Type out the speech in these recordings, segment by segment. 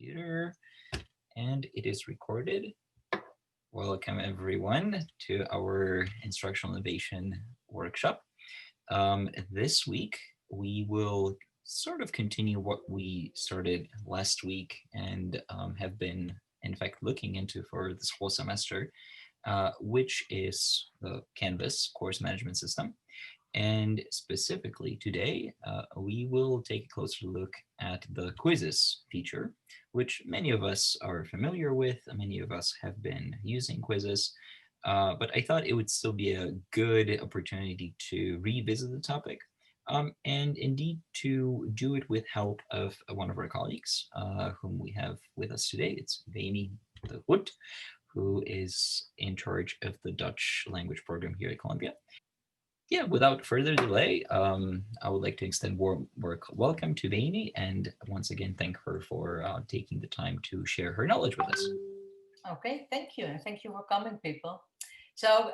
computer, and it is recorded. Welcome everyone to our instructional innovation workshop. This week we will sort of continue what we started last week and have been in fact looking into for this whole semester, which is the Canvas course management system. And specifically today, we will take a closer look at the quizzes feature, which many of us are familiar with. Many of us have been using quizzes, but I thought it would still be a good opportunity to revisit the topic, and indeed to do it with help of one of our colleagues whom we have with us today. It's Wijnie de Groot, who is in charge of the Dutch language program here at Columbia. Yeah, without further delay, I would like to extend warm welcome to Wijnie, and once again thank her for taking the time to share her knowledge with us. Okay, thank you, and thank you for coming, people. So,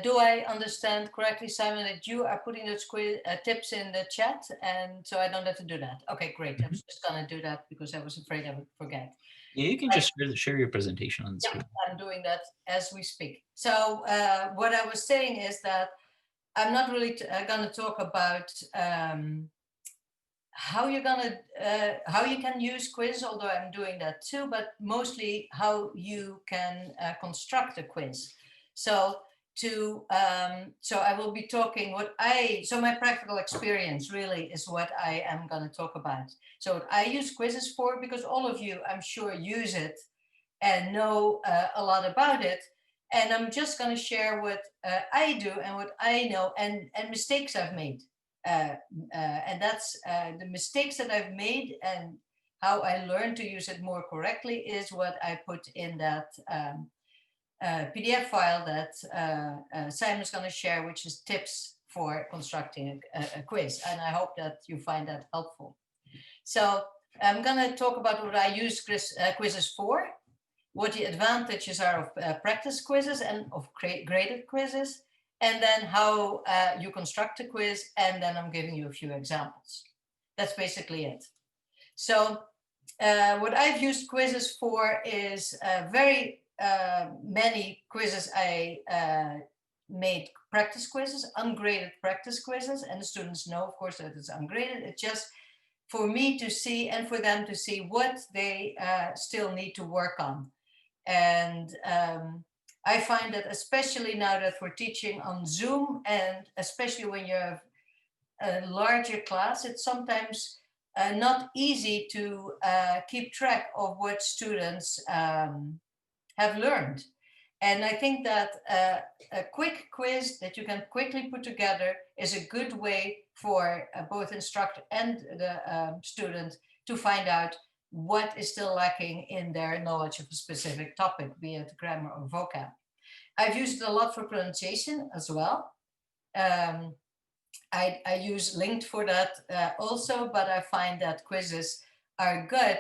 do I understand correctly, Simon, that you are putting those tips in the chat, and so I don't have to do that? Okay, great. I was just gonna do that because I was afraid I would forget. Yeah, you can just share your presentation on the screen. I'm doing that as we speak. So what I was saying is that I'm not really going to talk about how you can use quiz, although I'm doing that too, but mostly how you can construct a quiz. So I will be talking so my practical experience really is what I am going to talk about. So what I use quizzes for, because all of you, I'm sure, use it and know a lot about it. And I'm just going to share what I do and what I know and mistakes I've made. And that's the mistakes that I've made and how I learned to use it more correctly is what I put in that PDF file that Simon's going to share, which is tips for constructing a quiz. And I hope that you find that helpful. So I'm going to talk about what I use quizzes for, what the advantages are of practice quizzes and of graded quizzes, and then how you construct a quiz, and then I'm giving you a few examples. That's basically it. So what I've used quizzes for is very many quizzes I made practice quizzes, ungraded practice quizzes, and the students know, of course, that it's ungraded. It's just for me to see and for them to see what they still need to work on. And I find that especially now that we're teaching on Zoom, and especially when you have a larger class, it's sometimes not easy to keep track of what students have learned. And I think that a quick quiz that you can quickly put together is a good way for both instructor and the student to find out what is still lacking in their knowledge of a specific topic, be it grammar or vocab. I've used it a lot for pronunciation as well. I use Linked for that also, but I find that quizzes are good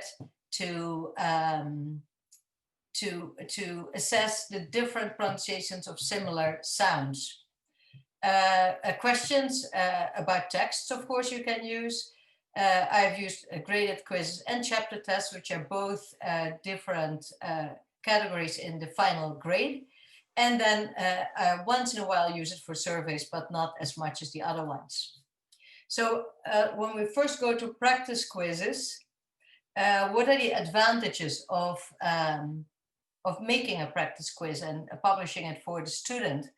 to assess the different pronunciations of similar sounds. Questions about texts, of course, you can use. I've used graded quizzes and chapter tests, which are both different categories in the final grade. And then once in a while use it for surveys, but not as much as the other ones. So when we first go to practice quizzes, what are the advantages of making a practice quiz and publishing it for the student?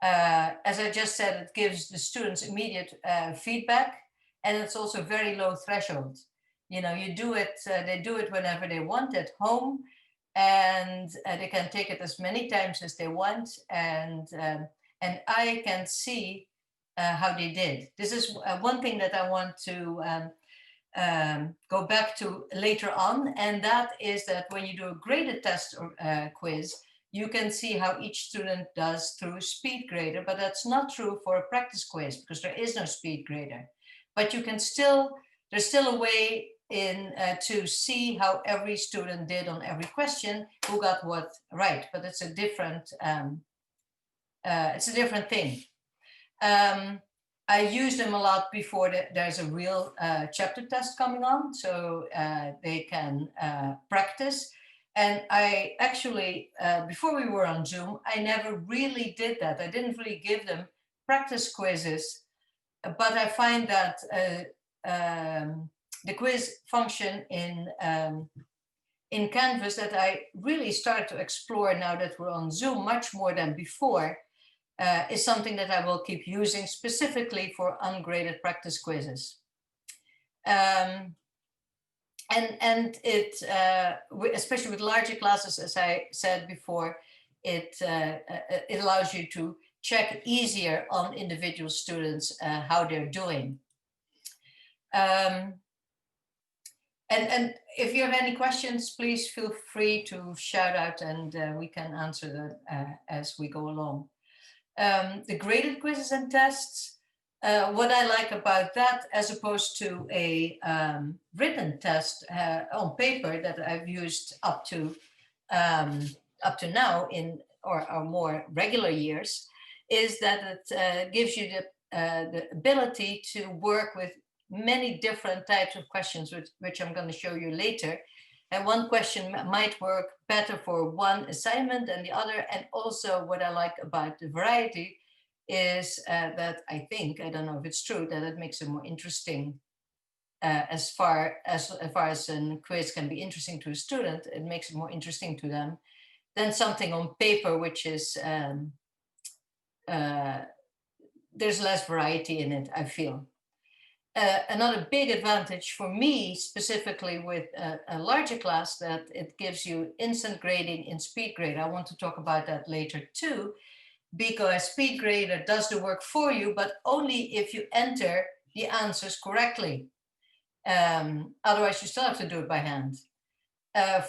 As I just said, it gives the students immediate feedback, and it's also very low threshold. You know, you do it, they do it whenever they want at home, and they can take it as many times as they want, and I can see how they did. This is one thing that I want to go back to later on, and that is that when you do a graded test or quiz, you can see how each student does through Speedgrader, but that's not true for a practice quiz because there is no Speedgrader. But you can still, there's still a way in to see how every student did on every question, who got what right, but it's a different thing. I use them a lot before there's a real chapter test coming on, so they can practice. And I actually, before we were on Zoom, I never really did that. I didn't really give them practice quizzes, but I find that the quiz function in Canvas that I really started to explore now that we're on Zoom much more than before, is something that I will keep using specifically for ungraded practice quizzes. And it, especially with larger classes, as I said before, it allows you to check easier on individual students how they're doing. And if you have any questions, please feel free to shout out and we can answer them as we go along. The graded quizzes and tests, what I like about that, as opposed to a written test on paper that I've used up to now in or more regular years, is that it gives you the ability to work with many different types of questions, which I'm going to show you later. And one question might work better for one assignment than the other. And also what I like about the variety is that I think, I don't know if it's true, that it makes it more interesting. As far as a quiz can be interesting to a student, it makes it more interesting to them than something on paper, which is, there's less variety in it, I feel. Another big advantage for me, specifically with a larger class, that it gives you instant grading in Speedgrader. I want to talk about that later too, because Speedgrader does the work for you, but only if you enter the answers correctly. Otherwise, you still have to do it by hand.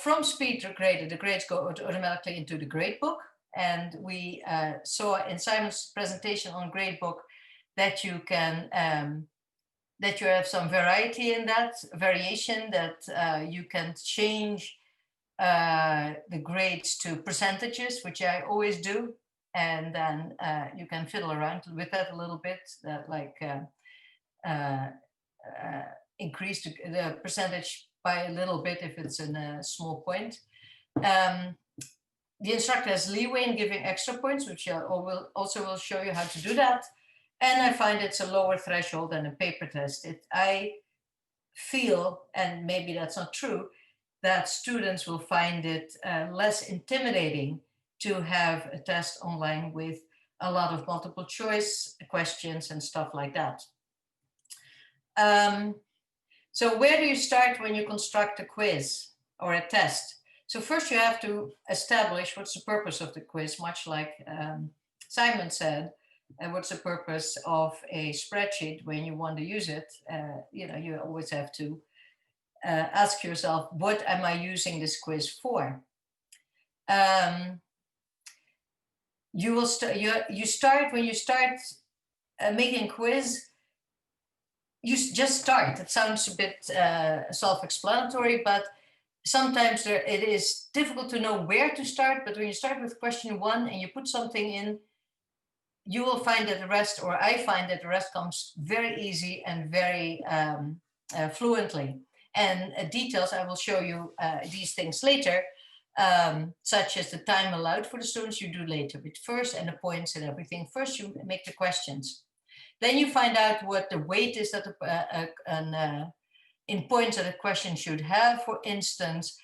From Speedgrader, the grades go automatically into the gradebook. And we saw in Simon's presentation on gradebook that you can that you have some variety in that variation, that you can change the grades to percentages, which I always do. And then you can fiddle around with that a little bit, that like increase the percentage by a little bit if it's in a small point. The instructor has leeway in giving extra points, which I will show you how to do that. And I find it's a lower threshold than a paper test. I feel, and maybe that's not true, that students will find it less intimidating to have a test online with a lot of multiple choice questions and stuff like that. So where do you start when you construct a quiz or a test? So first you have to establish what's the purpose of the quiz, much like Simon said. And what's the purpose of a spreadsheet when you want to use it? You always have to ask yourself, what am I using this quiz for? You start when you start making a quiz. You just start. It sounds a bit self-explanatory, but sometimes it is difficult to know where to start. But when you start with question 1 and you put something in, you will find that the rest, or I find that the rest comes very easy and very fluently. And details, I will show you these things later, such as the time allowed for the students, you do later. But first, and the points and everything, first you make the questions. Then you find out what the weight is that in points that a question should have. For instance,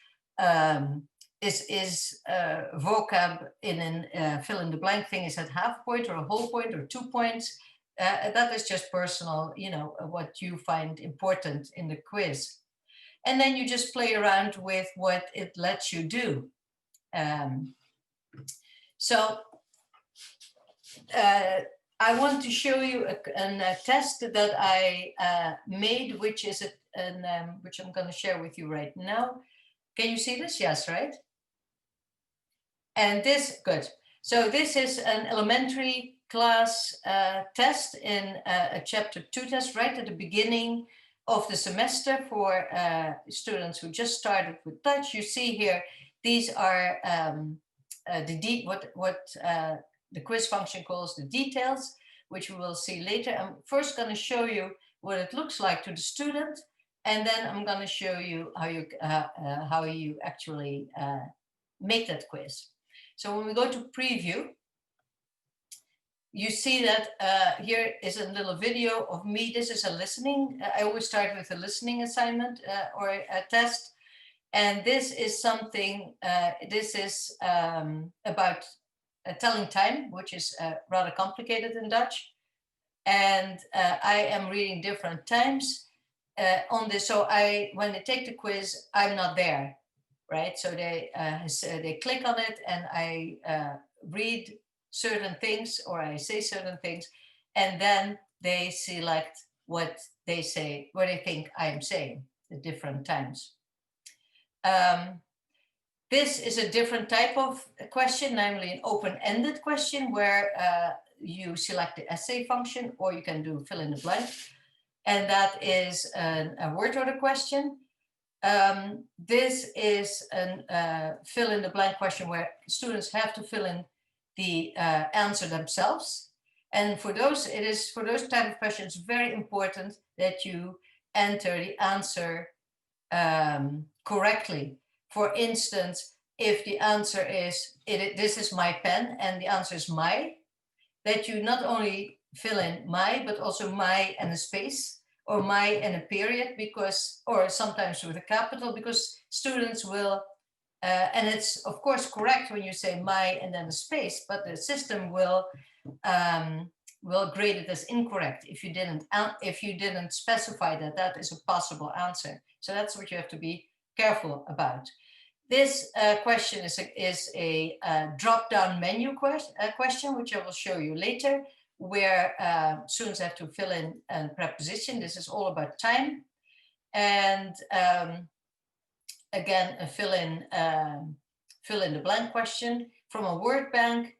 is vocab in a fill in the blank thing, is that half point or a whole point or 2 points? That is just personal, what you find important in the quiz. And then you just play around with what it lets you do. I want to show you a test that I made, which is which I'm going to share with you right now. Can you see this? Yes, right? And this, good. So this is an elementary class test in a chapter 2 test right at the beginning of the semester for students who just started with Dutch. You see here, these are what the quiz function calls the details. which we will see later. I'm first going to show you what it looks like to the student, and then I'm going to show you how you actually make that quiz. So when we go to preview, you see that here is a little video of me. This is a listening. I always start with a listening assignment or a test. And this is something, this is about telling time, which is rather complicated in Dutch. And I am reading different times on this. So when they take the quiz, I'm not there, right? So they click on it and I read certain things or I say certain things, and then they select what they say, what they think I am saying at different times. This is a different type of question, namely an open-ended question where you select the essay function, or you can do fill in the blank. And that is a word order question. This is a fill in the blank question where students have to fill in the answer themselves. And for those type of questions, very important that you enter the answer correctly. For instance, if the answer is, this is my pen, and the answer is my, that you not only fill in my, but also my and a space, or my and a period, because, or sometimes with a capital, because students will, and it's of course correct when you say my and then a space, but the system will grade it as incorrect if you didn't specify that that is a possible answer. So that's what you have to be careful about. This question is a drop-down menu question, which I will show you later, where students have to fill in a preposition. This is all about time. And again, a fill in the blank question from a word bank.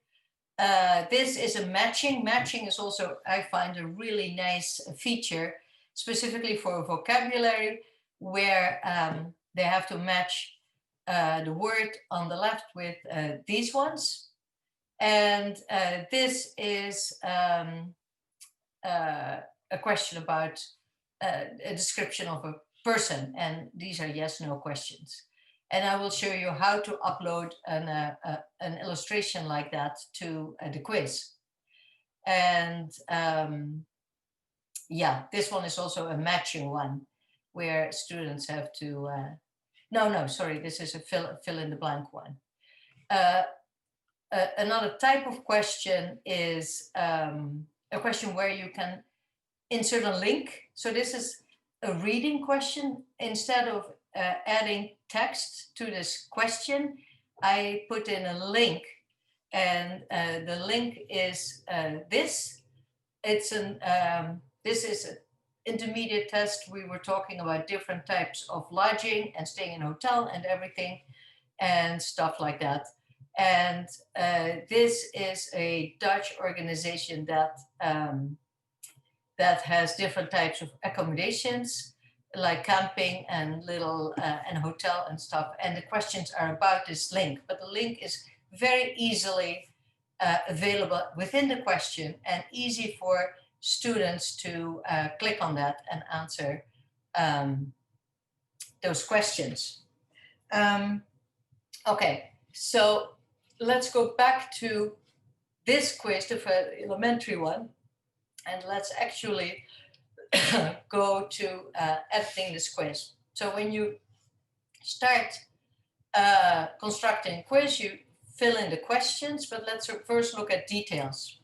This is a matching. Matching is also, I find, a really nice feature, specifically for vocabulary, where they have to match the word on the left with these ones. And this is a question about a description of a person, and these are yes/no questions. And I will show you how to upload an illustration like that to the quiz. And yeah, this one is also a matching one, where students have to, sorry, this is a fill in the blank one. Another type of question is a question where you can insert a link. So this is a reading question. Instead of adding text to this question, I put in a link, and the link is this. It's this is an intermediate test. We were talking about different types of lodging and staying in a hotel and everything and stuff like that. And this is a Dutch organization that that has different types of accommodations, like camping and little and hotel and stuff. And the questions are about this link, but the link is very easily available within the question and easy for students to click on that and answer those questions. Okay, so let's go back to this quiz, the elementary one, and let's actually go to editing this quiz. So when you start constructing a quiz, you fill in the questions, but let's first look at details.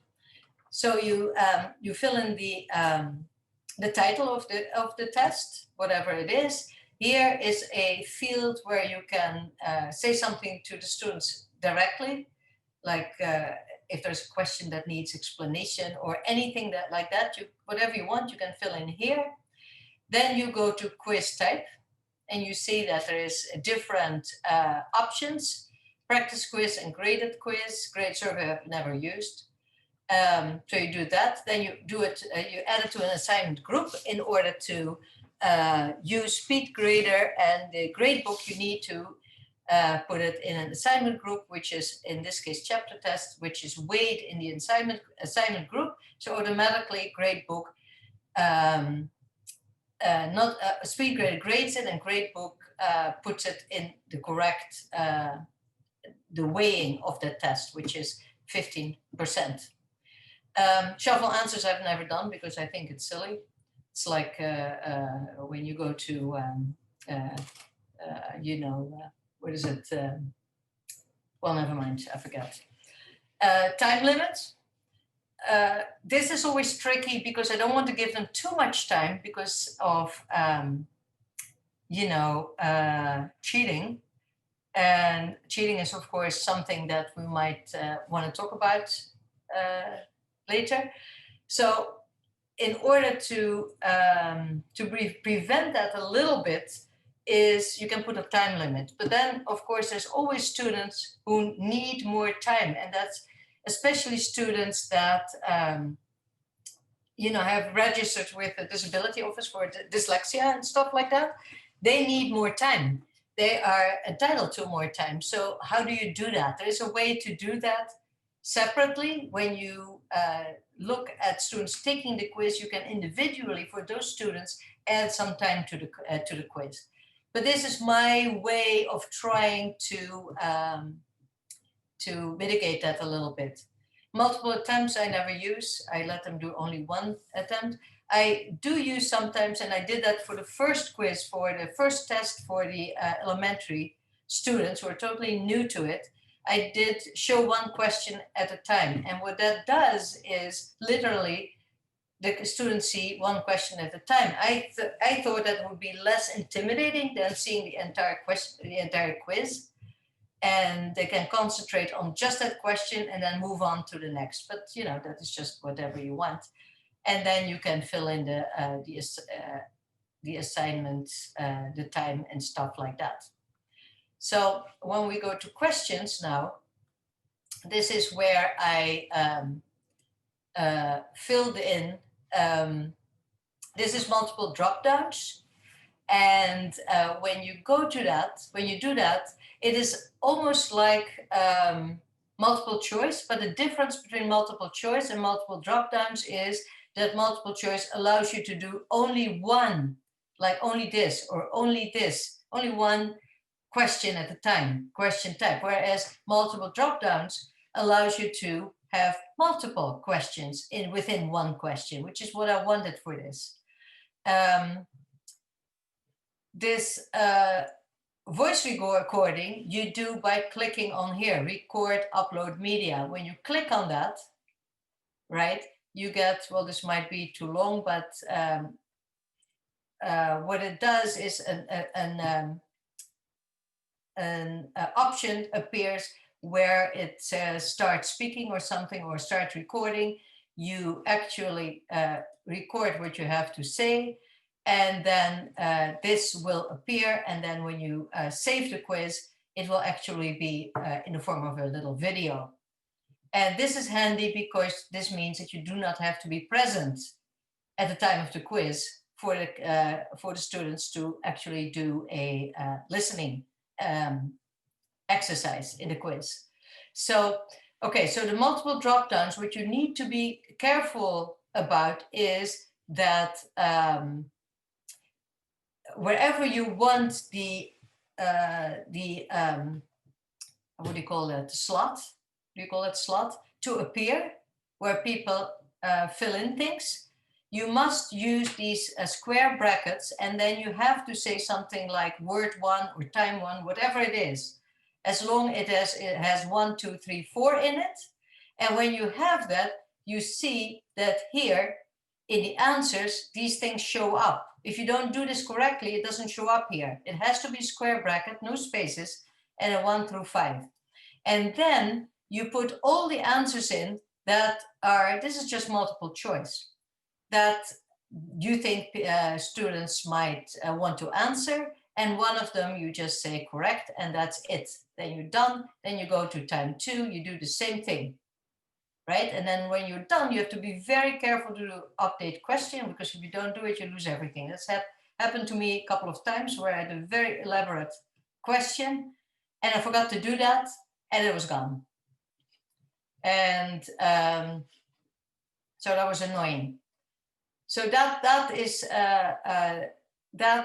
So you fill in the title of the test, whatever it is. Here is a field where you can say something to the students directly, like if there's a question that needs explanation or anything like that, whatever you want, you can fill in here. Then you go to quiz type, and you see that there is different options: practice quiz and graded quiz. Graded survey I've never used. So you do that, then you do it, you add it to an assignment group in order to use Speedgrader and the gradebook you need to put it in an assignment group, which is in this case chapter test, which is weighed in the assignment group. So automatically Gradebook, Speedgrader grades it, and Gradebook puts it in the correct, the weighing of the test, which is 15%. Shuffle answers I've never done because I think it's silly. It's like when you go to, you know, what is it? Well, never mind, I forgot. Time limits. This is always tricky because I don't want to give them too much time because of, you know, cheating. And cheating is, of course, something that we might want to talk about later. So in order to prevent that a little bit, is you can put a time limit. But then, of course, there's always students who need more time. And that's especially students that, you know, have registered with the disability office for dyslexia and stuff like that. They need more time. They are entitled to more time. So how do you do that? There is a way to do that separately. When you look at students taking the quiz, you can individually, for those students, add some time to the quiz. But this is my way of trying to mitigate that a little bit. Multiple attempts I never use. I let them do only one attempt. I do use sometimes, and I did that for the first quiz, for the first test for the elementary students who are totally new to it. I did show one question at a time. And what that does is literally the students see one question at a time. I thought that would be less intimidating than seeing the entire quiz. And they can concentrate on just that question and then move on to the next. But you know, that is just whatever you want. And then you can fill in the assignments, the time and stuff like that. So when we go to questions now, this is where I filled in, this is multiple drop-downs. And when you go to that, when you do that, it is almost like multiple choice, but the difference between multiple choice and multiple drop-downs is that multiple choice allows you to do only one, like only this or only this, only one question at a time, question type, whereas multiple drop-downs allows you to have multiple questions within one question, which is what I wanted for this. This voice recording you do by clicking on here, record, upload media. When you click on that, right, you get, well, this might be too long, but what it does is an option appears where it says start speaking or something, or start recording. You actually record what you have to say, and then this will appear, and then when you save the quiz, it will actually be in the form of a little video. And this is handy because this means that you do not have to be present at the time of the quiz for the students to actually do a listening exercise in the quiz. So, okay, so the multiple drop-downs, what you need to be careful about is that wherever you want the what do you call that, slot? Do you call it slot? To appear, where people fill in things, you must use these square brackets, and then you have to say something like word 1 or time 1, whatever it is, as long as it has 1, 2, 3, 4 in it. And when you have that, you see that here in the answers, these things show up. If you don't do this correctly, it doesn't show up here. It has to be square bracket, no spaces, and a 1 through 5. And then you put all the answers in that are, this is just multiple choice, that you think students might want to answer, and one of them you just say correct, and that's it. Then you're done, then you go to time 2, you do the same thing, right? And then when you're done, you have to be very careful to do update question, because if you don't do it, you lose everything. That's happened to me a couple of times where I had a very elaborate question, and I forgot to do that, and it was gone. And so that was annoying. So that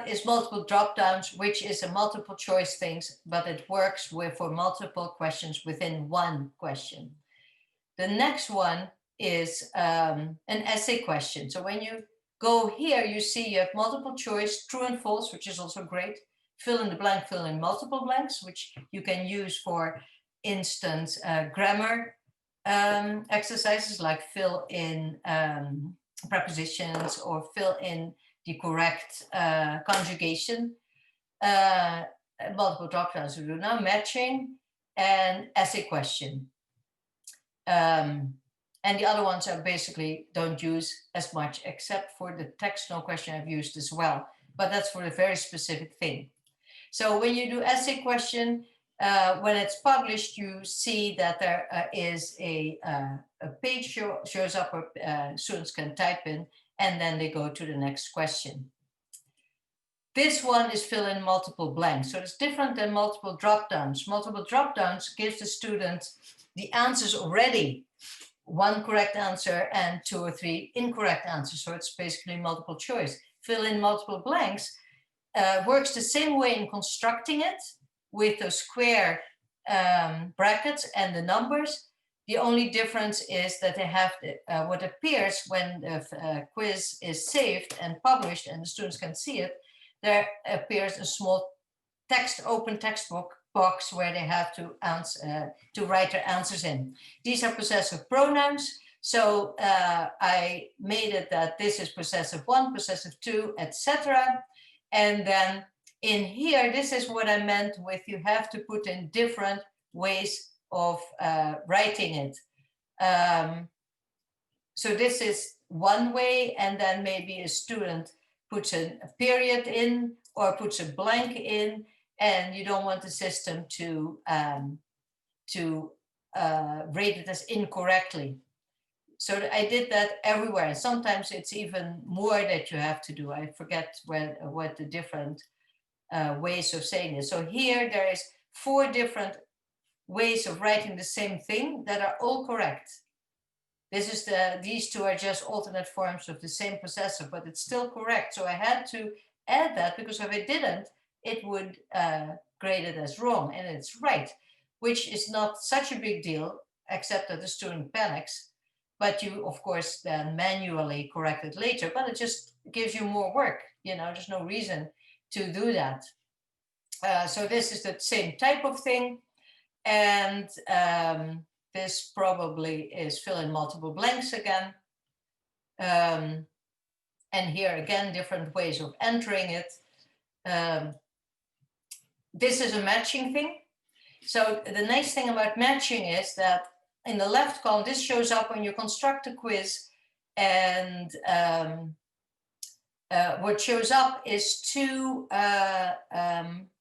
is multiple drop-downs, which is a multiple choice things, but it works for multiple questions within one question. The next one is an essay question. So when you go here, you see you have multiple choice, true and false, which is also great. Fill in the blank, fill in multiple blanks, which you can use, for instance, grammar exercises, like fill in prepositions or fill in the correct conjugation. Multiple drop-downs we do now, matching and essay question. And the other ones I basically don't use as much, except for the text no question I've used as well, but that's for a very specific thing. So when you do essay question, when it's published, you see that there is a page shows up where students can type in, and then they go to the next question. This one is fill in multiple blanks. So it's different than multiple drop-downs. Multiple drop-downs gives the student the answers already, one correct answer and 2 or 3 incorrect answers. So it's basically multiple choice. Fill in multiple blanks works the same way in constructing it, with those square brackets and the numbers. The only difference is that they have what appears when the quiz is saved and published and the students can see it. There appears a small open text box where they have to write their answers in. These are possessive pronouns. So I made it that this is possessive 1, possessive 2, etc. And then in here, this is what I meant with you have to put in different ways of writing it. So this is one way, and then maybe a student puts a period in or puts a blank in, and you don't want the system to rate it as incorrectly. So I did that everywhere. Sometimes it's even more that you have to do. I forget what the different ways of saying it. So here there is 4 different ways of writing the same thing that are all correct. These 2 are just alternate forms of the same possessive, but it's still correct. So I had to add that, because if I didn't, it would grade it as wrong, and it's right, which is not such a big deal, except that the student panics. But you, of course, then manually correct it later, but it just gives you more work. There's no reason to do that. So this is the same type of thing. And this probably is fill in multiple blanks again. And here again, different ways of entering it. This is a matching thing. So the nice thing about matching is that in the left column, this shows up when you construct a quiz, and what shows up is 2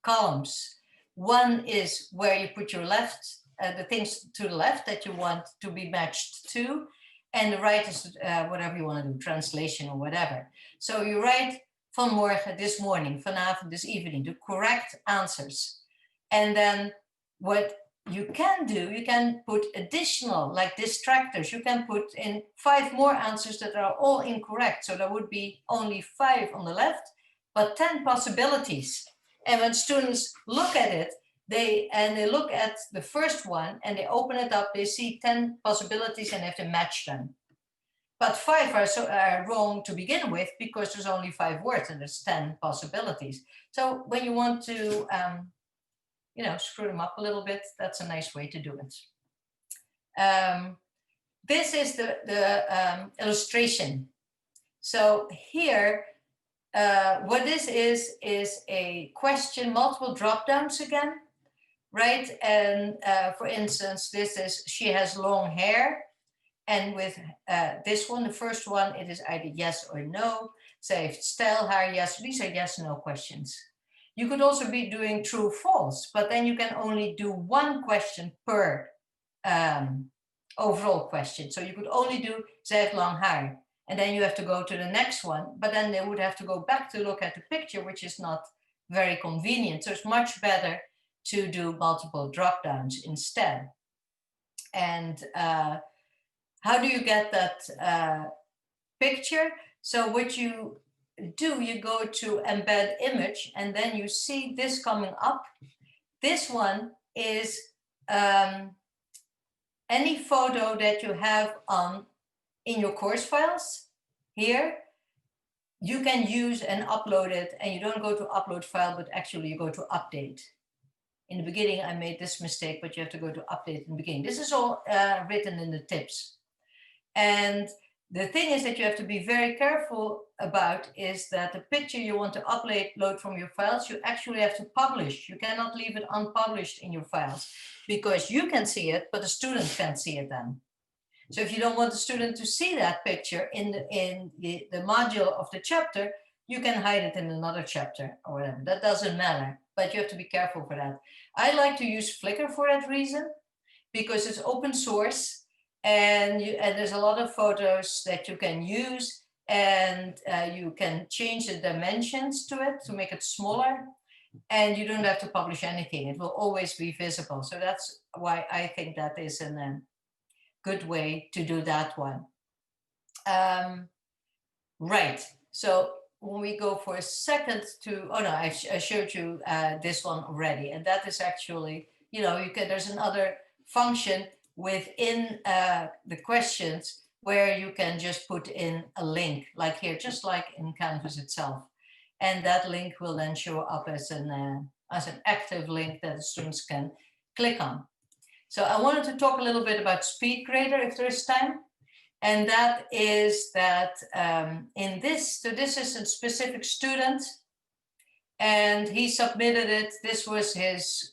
columns. One is where you put your the things to the left that you want to be matched to, and the right is whatever you want to do, translation or whatever. So you write vanmorgen, this morning, vanavond, this evening, the correct answers. And then what you can do, you can put additional, like distractors. You can put in 5 more answers that are all incorrect. So there would be only 5 on the left, but 10 possibilities. And when students look at it, they look at the first one and they open it up, they see 10 possibilities and they have to match them. But 5 are wrong to begin with, because there's only 5 words and there's 10 possibilities. So when you want to screw them up a little bit, that's a nice way to do it. This is the illustration. So here, what this is a question, multiple drop-downs again, right? And for instance, this is, she has long hair. And with this one, the first one, it is either yes or no. Zij heeft stijl haar, yes. These are yes/no questions. You could also be doing true, false, but then you can only do 1 question per overall question. So you could only do, zij heeft lang haar. And then you have to go to the next one, but then they would have to go back to look at the picture, which is not very convenient. So it's much better to do multiple drop-downs instead. And how do you get that picture? So what you do, you go to embed image, and then you see this coming up. This one is any photo that you have in your course files here. You can use and upload it, and you don't go to upload file, but actually you go to update. In the beginning, I made this mistake, but you have to go to update in the beginning. This is all written in the tips. And the thing is that you have to be very careful about is that the picture you want to upload from your files, you actually have to publish. You cannot leave it unpublished in your files because you can see it, but the student can't see it then. So if you don't want the student to see that picture in the module of the chapter, you can hide it in another chapter or whatever. That doesn't matter, but you have to be careful for that. I like to use Flickr for that reason, because it's open source and there's a lot of photos that you can use, and you can change the dimensions to it to make it smaller, and you don't have to publish anything. It will always be visible. So that's why I think that is a good way to do that one. Right, so when we go for a second to, oh no, I showed you this one already, and that is actually, you know, there's another function within the questions where you can just put in a link, like here, just like in Canvas itself. And that link will then show up as an active link that the students can click on. So I wanted to talk a little bit about Speedgrader if there's time. And that is that in this, so this is a specific student, and he submitted it. This was his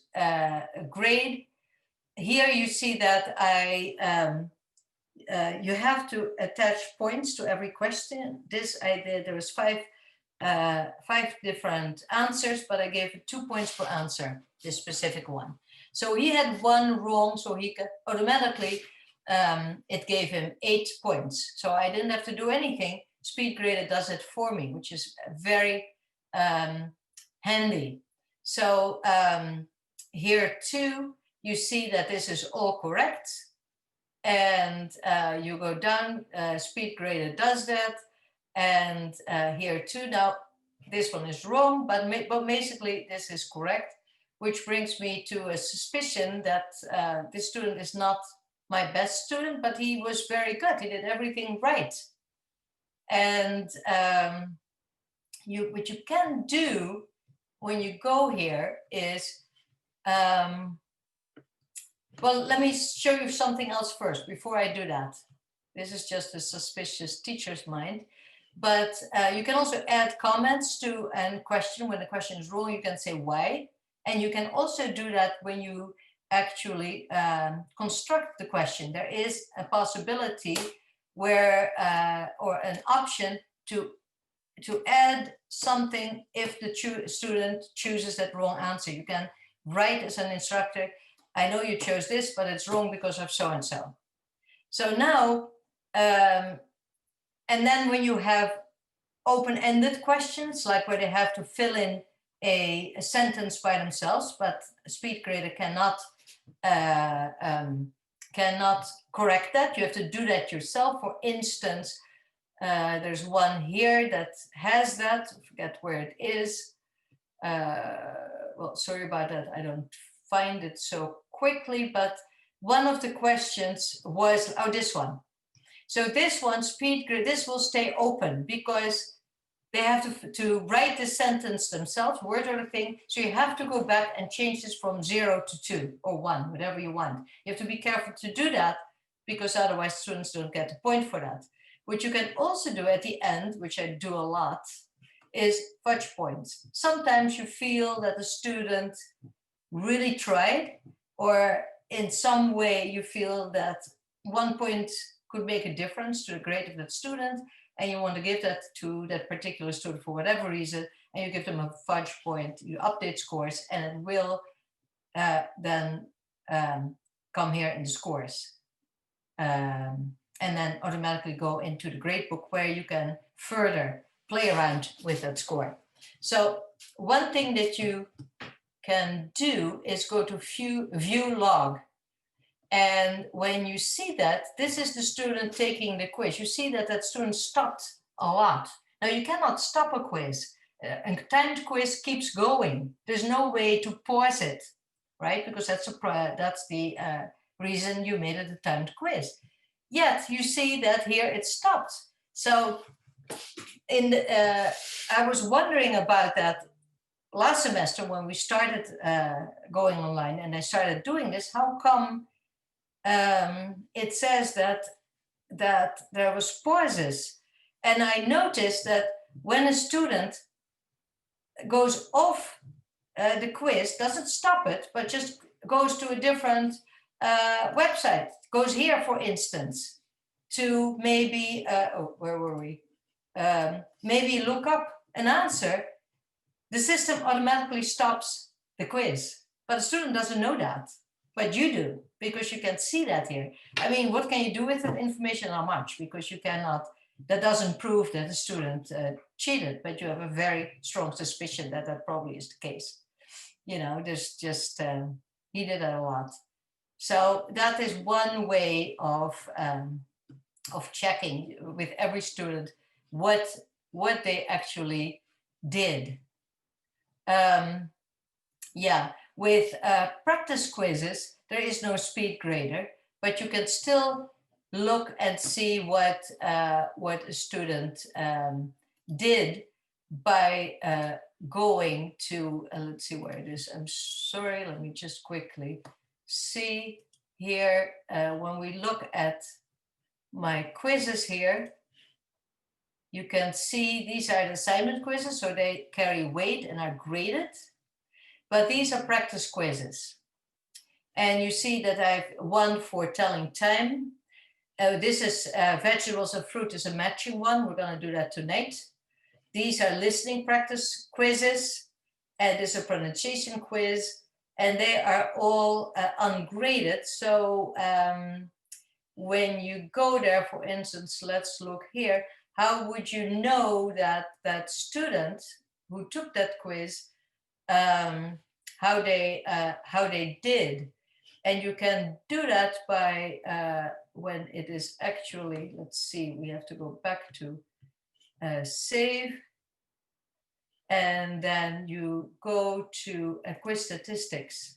grade. Here you see that you have to attach points to every question. This I did, there was five different answers, but I gave 2 points per answer, this specific one. So he had one wrong, so he could automatically, it gave him 8 points. So I didn't have to do anything. Speedgrader does it for me, which is very handy. So here too, you see that this is all correct. And you go down, Speedgrader does that. And here too, now this one is wrong, but basically this is correct, which brings me to a suspicion that this student is not my best student, but he was very good. He did everything right. And what you can do when you go here is, well, let me show you something else first before I do that. This is just a suspicious teacher's mind. But you can also add comments to a question. When the question is wrong, you can say why. And you can also do that when you actually construct the question. There is a possibility where, or an option to add something if the student chooses that wrong answer. You can write as an instructor, I know you chose this, but it's wrong because of so-and-so. So now, and then when you have open-ended questions, like where they have to fill in a sentence by themselves, but Speedgrader cannot correct that. You have to do that yourself. For instance, there's one here that has that. I forget where it is. Well, sorry about that. I don't find it so quickly, but one of the questions was, oh, this one. So this one, Speedgrader, this will stay open because they have to write the sentence themselves, word or the thing. So you have to go back and change this from 0 to 2 or 1, whatever you want. You have to be careful to do that because otherwise students don't get the point for that. What you can also do at the end, which I do a lot, is fudge points. Sometimes you feel that the student really tried, or in some way you feel that 1 point could make a difference to the grade of that student, and you want to give that to that particular student for whatever reason, and you give them a fudge point, you update scores, and it will then come here in the scores. And then automatically go into the gradebook where you can further play around with that score. So one thing that you can do is go to view log. And when you see that, this is the student taking the quiz. You see that that student stopped a lot. Now you cannot stop a quiz. A timed quiz keeps going. There's no way to pause it, right? Because that's the reason you made it a timed quiz. Yet you see that here it stopped. So I was wondering about that last semester when we started going online and I started doing this. How come it says that there was pauses? And I noticed that when a student goes off the quiz, doesn't stop it, but just goes to a different website, goes here, for instance, to maybe, where were we? Maybe look up an answer, the system automatically stops the quiz. But the student doesn't know that, but you do, because you can see that here. I mean, what can you do with that information? Not much, because you cannot, that doesn't prove that the student cheated, but you have a very strong suspicion that that probably is the case. You know, there's just, he did that a lot. So that is one way of checking with every student what they actually did. Yeah, with practice quizzes, there is no Speedgrader, but you can still look and see what a student did by going to, let's see where it is. I'm sorry, let me just quickly see here. When we look at my quizzes here, you can see these are the assignment quizzes, so they carry weight and are graded, but these are practice quizzes. And you see that I have one for telling time. This is vegetables and fruit is a matching one. We're going to do that tonight. These are listening practice quizzes, and this is a pronunciation quiz, and they are all ungraded. So when you go there, for instance, let's look here. How would you know that that student who took that quiz, how they did? And you can do that by when it is actually, let's see, we have to go back to save. And then you go to quiz statistics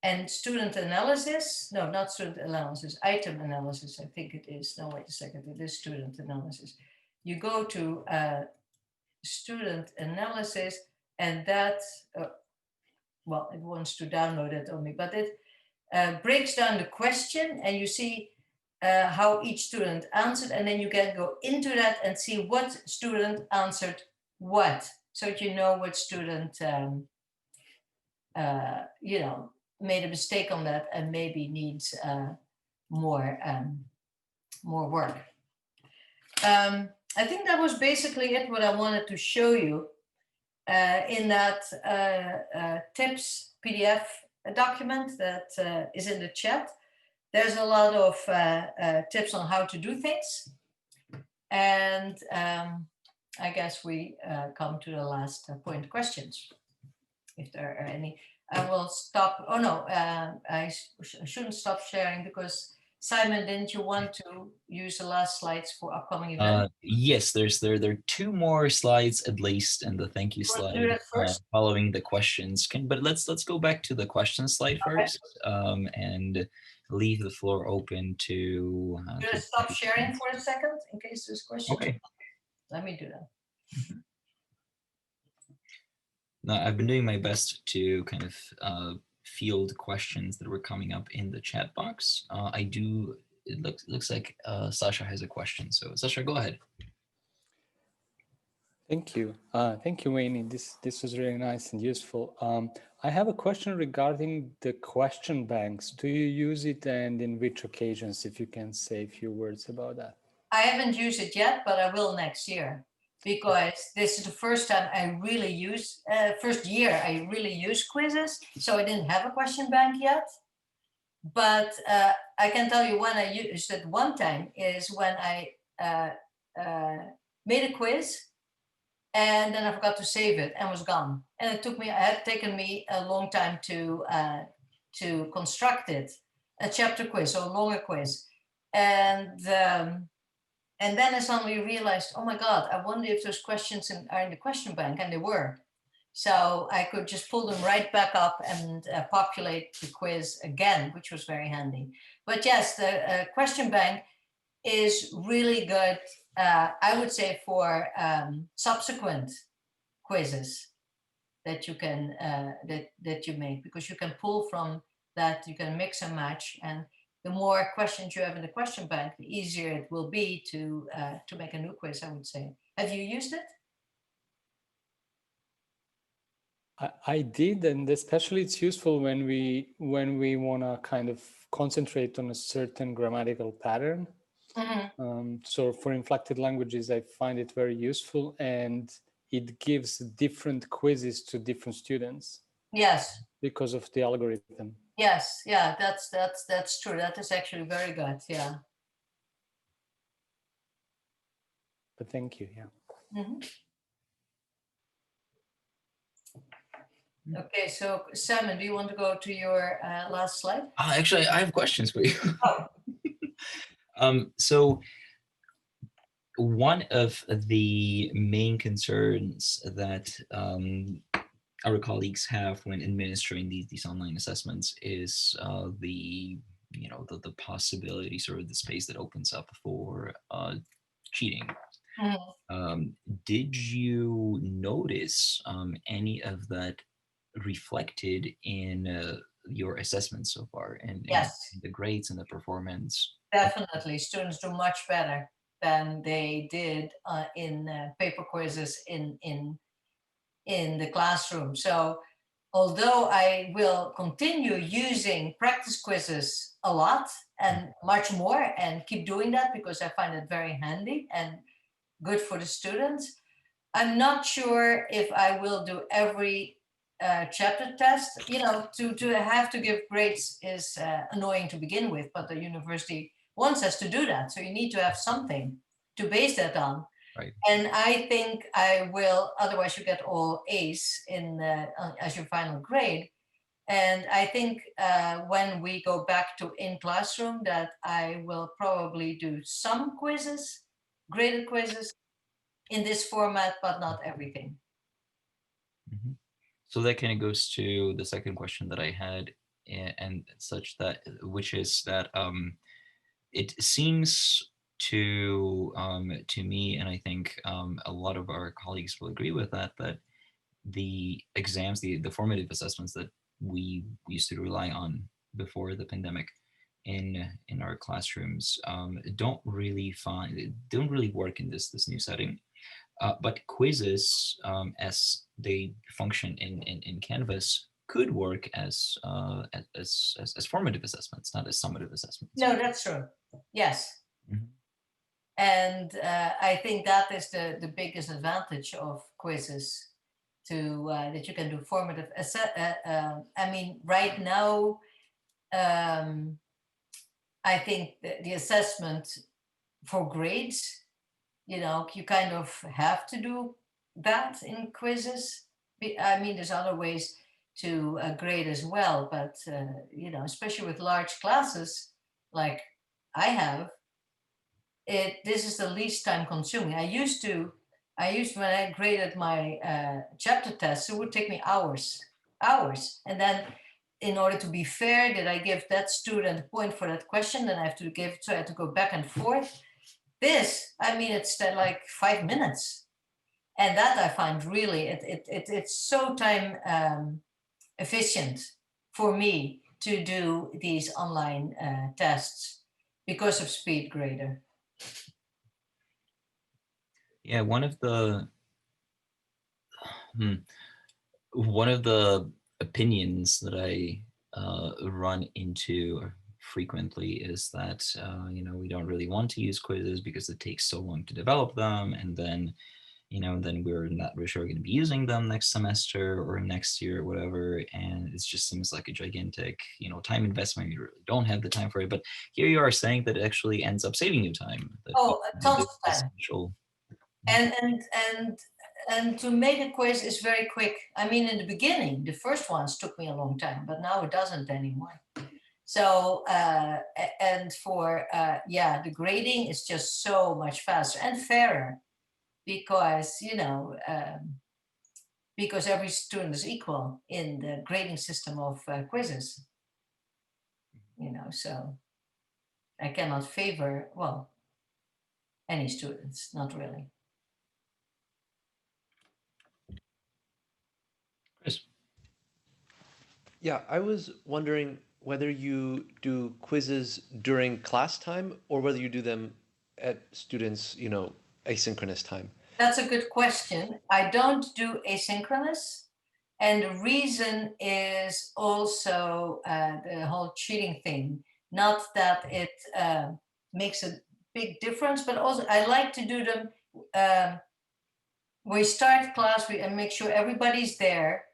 and student analysis. No, not student analysis, item analysis, I think it is. No, wait a second, it is student analysis. You go to student analysis, and that, well, it wants to download it only, but it breaks down the question, and you see how each student answered, and then you can go into that and see what student answered what, so that you know what student you know, made a mistake on that and maybe needs more work. I think that was basically it, what I wanted to show you in that tips PDF document that is in the chat. There's a lot of tips on how to do things. And I guess we come to the last point, questions, if there are any. I will stop. Oh no, I shouldn't stop sharing, because Simon, didn't you want to use the last slides for upcoming events? Yes, there are 2 more slides at least, and the thank you slide following the questions. But let's go back to the question slide first, and leave the floor open to. Stop sharing for a second in case there's questions. Okay. Let me do that. Mm-hmm. Now, I've been doing my best to kind of field questions that were coming up in the chat box. It looks like Sasha has a question. So Sasha, go ahead. Thank you. Thank you, Wijnie. This was really nice and useful. I have a question regarding the question banks. Do you use it, and in which occasions, if you can say a few words about that? I haven't used it yet, but I will next year, because this is the first time I really use, first year I really use quizzes. So I didn't have a question bank yet. But I can tell you when I used it one time is when I made a quiz and then I forgot to save it and was gone. And it had taken me a long time to construct it, a chapter quiz or a longer quiz. And then I suddenly realized, oh my God, I wonder if those questions are in the question bank, and they were. So I could just pull them right back up and populate the quiz again, which was very handy. But yes, the question bank is really good, I would say, for subsequent quizzes that you can that you make, because you can pull from that, you can mix and match, and the more questions you have in the question bank, the easier it will be to make a new quiz, I would say. Have you used it? I did, and especially it's useful when we want to kind of concentrate on a certain grammatical pattern. So for inflected languages, I find it very useful, and it gives different quizzes to different students. Yes. Because of the algorithm. Yes, yeah, that's true. That is actually very good. Yeah. But thank you. Yeah. Okay, so Simon, do you want to go to your last slide? Actually, I have questions for you. Oh. So one of the main concerns that our colleagues have when administering these online assessments is the possibilities or the space that opens up for cheating. Did you notice any of that reflected in your assessments so far, and yes, in the grades and the performance? Definitely, students do much better than they did in paper quizzes in the classroom. So although I will continue using practice quizzes a lot and much more, and keep doing that because I find it very handy and good for the students, I'm not sure if I will do every chapter test. To have to give grades is annoying to begin with, but the university wants us to do that. So you need to have something to base that on. Right. And I think I will, otherwise you get all A's as your final grade. And I think when we go back to in classroom, that I will probably do some quizzes, graded quizzes in this format, but not everything. Mm-hmm. So that kind of goes to the second question that I had, and such that, which is that it seems to me, and I think a lot of our colleagues will agree with that the exams, the formative assessments that we used to rely on before the pandemic in our classrooms don't really work in this new setting. But quizzes, as they function in Canvas, could work as formative assessments, not as summative assessments. No, that's true. Yes. Mm-hmm. And I think that is the biggest advantage of quizzes, that you can do formative. I mean, right now, I think the assessment for grades, you kind of have to do that in quizzes. I mean, there's other ways to grade as well, but especially with large classes like I have, this is the least time consuming. I used when I graded my chapter tests, it would take me hours, and then in order to be fair, did I give that student a point for that question? Then I have to go back and forth. This, I mean, it's like 5 minutes, and that I find really it's so time efficient for me to do these online tests because of Speedgrader. Yeah, one of the opinions that I run into frequently is that we don't really want to use quizzes because it takes so long to develop them, and then then we're not really sure we're going to be using them next semester or next year or whatever, and it just seems like a gigantic time investment. You really don't have the time for it, but here you are saying that it actually ends up saving you time. Tons of time. And and to make a quiz is very quick. I mean, in the beginning, the first ones took me a long time, but now it doesn't anymore. So, and for, yeah, the grading is just so much faster and fairer because, you know, because every student is equal in the grading system of quizzes, you know, so I cannot favor, well, any students, not really. Chris. Yeah, I was wondering whether you do quizzes during class time or whether you do them at students, you know, asynchronous time. That's a good question. I don't do asynchronous. And the reason is also the whole cheating thing. Not that it makes a big difference, but also I like to do them. We start class and make sure everybody's there.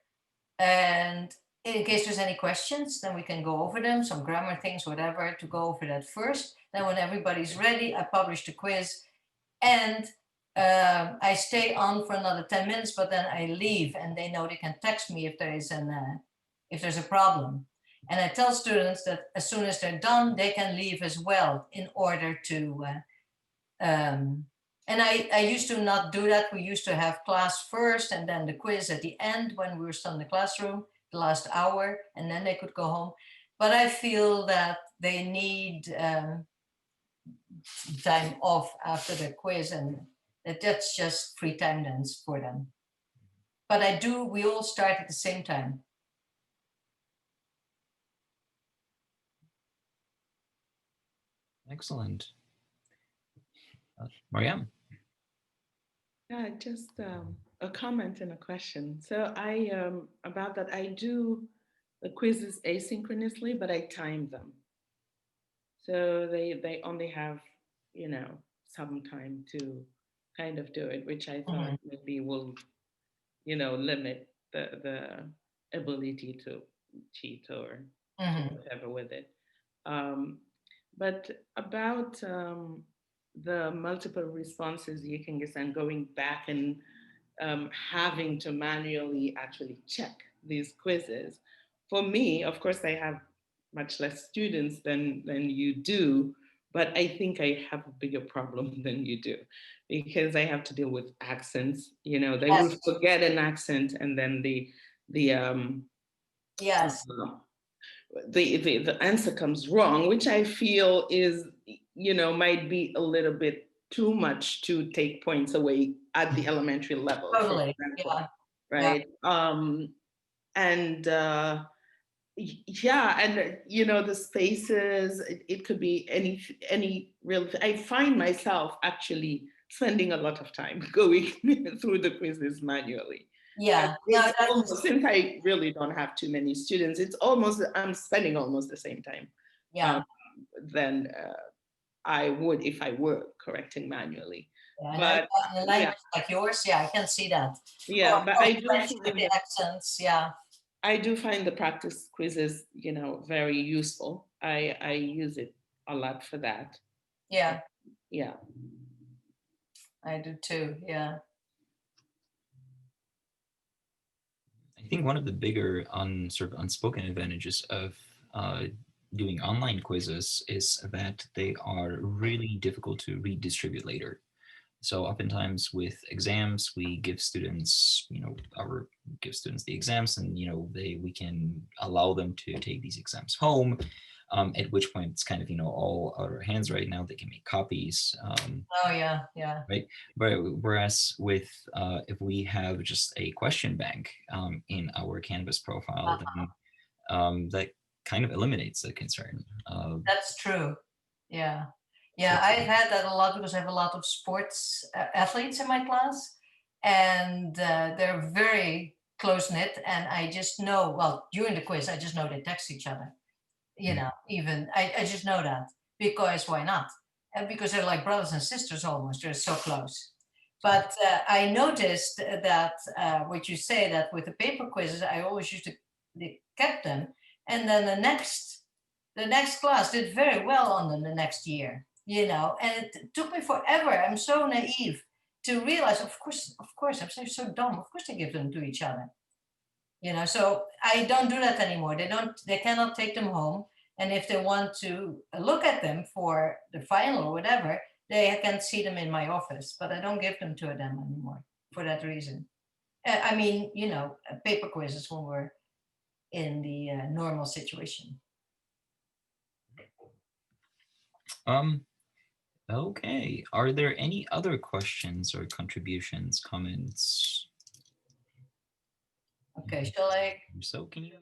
And in case there's any questions, then we can go over them, some grammar things, whatever, to go over that first. Then when everybody's ready, I publish the quiz. And I stay on for another 10 minutes, but then I leave and they know they can text me if there is if there's a problem. And I tell students that as soon as they're done, they can leave as well in order to, and I used to not do that. We used to have class first and then the quiz at the end when we were still in the classroom, the last hour, and then they could go home. But I feel that they need time off after the quiz and that's just free time then for them. But we all start at the same time. Excellent. Mariam. Yeah, just a comment and a question. So I, about that, I do the quizzes asynchronously, but I time them. So they only have, you know, some time to kind of do it, which I thought maybe will, you know, limit the ability to cheat or whatever with it. But about the multiple responses you can get and going back and having to manually actually check these quizzes. For me, of course, I have much less students than you do, but I think I have a bigger problem than you do because I have to deal with accents. You know, they will forget an accent and then the answer comes wrong, which I feel is, you know, might be a little bit too much to take points away at the elementary level. Totally, example, right? Yeah. Yeah, and you know, the spaces, it could be any real, I find myself actually spending a lot of time going through the quizzes manually. Yeah, almost, since I really don't have too many students, it's almost, I'm spending almost the same time than I would if I were correcting manually. Yeah, but in a language like yours, I can see that. Yeah, but I do find the accents, I do find the practice quizzes, you know, very useful. I use it a lot for that. Yeah. Yeah. I do too, yeah. I think one of the bigger sort of unspoken advantages of doing online quizzes is that they are really difficult to redistribute later. So oftentimes with exams, we give students, you know, give students the exams, and you know, we can allow them to take these exams home. At which point it's kind of, you know, all out of our hands right now. They can make copies. Oh yeah. Right. But whereas with if we have just a question bank in our Canvas profile, then that kind of eliminates the concern. That's true. Yeah. Yeah, I've had that a lot because I have a lot of sports athletes in my class, and they're very close knit. And I just know, well, during the quiz, I just know they text each other. You know, even I just know that because why not? And because they're like brothers and sisters almost. They're so close. But I noticed that what you say, that with the paper quizzes, I always used to kept them, and then the next class did very well on them the next year. You know, and it took me forever. I'm so naive. to realize, of course, I'm so dumb. Of course they give them to each other. So I don't do that anymore. They cannot take them home. And if they want to look at them for the final or whatever, they can see them in my office, but I don't give them to them anymore for that reason. I mean, paper quizzes when we're in the normal situation. Okay. Are there any other questions or contributions, comments? Okay, shall I? So can you